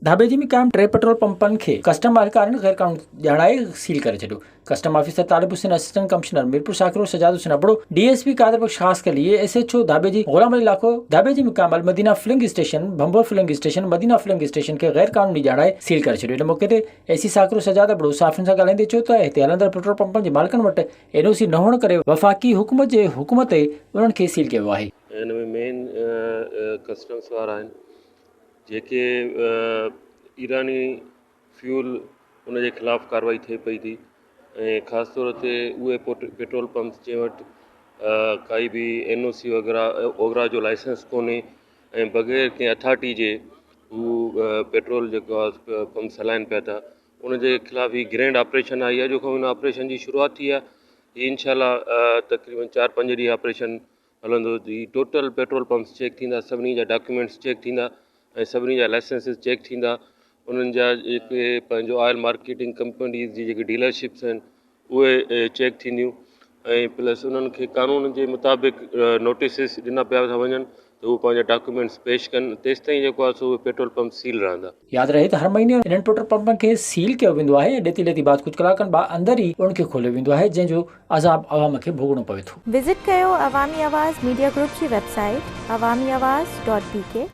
धाबेजी में कायम 3 पेट्रोल पंपनि खे कस्टम मालिकाणनि गैर कानूनी ॼाणाए सील करे छॾियो। Custom officer Talib Hussain, assistant commissioner Mirpur Sakro, Sajjad Hussain Abro, DSP Qadir Bakhsh खास के लिए SHO धाबेजी गुलाम अली लाखो, धाबेजी में Kamal Madina filling station, Bhambore filling station, Madina filling station के गैर कानूनी ॼाणाए सील करे छॾियो। इन मौके ते एसी शाकिरो सजाद अबड़ो साफ़ियुनि सां ॻाल्हाईंदे चयो त हिते हलंदड़ पेट्रोल पंपनि जे मालिकनि वटि NOC न हुअण करे वफ़ाक़ी हुकूमत जे हुकुम ते उन्हनि खे सील कयो आहे। इन में मेन कस्टम्स वारा आहिनि जेके ईरानी फ्यूल उनजे ख़िलाफ़ कार्रवाई थिए पई थी ऐं ख़ासि तौर ते उहे पेट्रोल पंप्स जंहिं वटि काई बि NOC वग़ैरह जो लाइसेंस कोन्हे ऐं बग़ैर कंहिं अथॉरिटी जे हू पेट्रोल जेको आहे पंप्स हलाइनि पिया था, उनजे ख़िलाफ़ ही ग्रैंड ऑपरेशन आई आहे। जो हिन ऑपरेशन जी शुरूआति थी आहे, हीअ इंशाल्लाह तक़रीबन 4-5 ॾींहं ऑपरेशन हलंदो। टोटल पेट्रोल पंप्स चेक थींदा, सभिनी जा डॉक्यूमेंट्स चेक थींदा ऐं सभिनी जा लाइसेंसिस चेक थींदा। उन्हनि जा जेके पंहिंजो ऑयल मार्केटिंग कंपनीज़ जी जेके डीलरशिप्स आहिनि उहे चेक थींदियूं ऐं प्लस उन्हनि खे कानून जे मुताबिक़ नोटिसिस ॾिना पिया था वञनि त उहे पंहिंजा डॉक्यूमेंट्स पेश कनि। तेसि ताईं जेको आहे सो उहे पेट्रोल पंप सील रहंदा। यादि रहे त हर महीने इन्हनि पेट्रोल पंपनि खे सील कयो वेंदो आहे ऐं ॾेती लेती बाद कुझु कलाकनि अंदर ई उनखे खोलियो वेंदो आहे, जंहिंजो अज़ाब अवाम खे भोगणो पवे थो। विज़िट कयो अवामी आवाज़ मीडिया ग्रुप जी वेबसाइट awamiawaz.pk।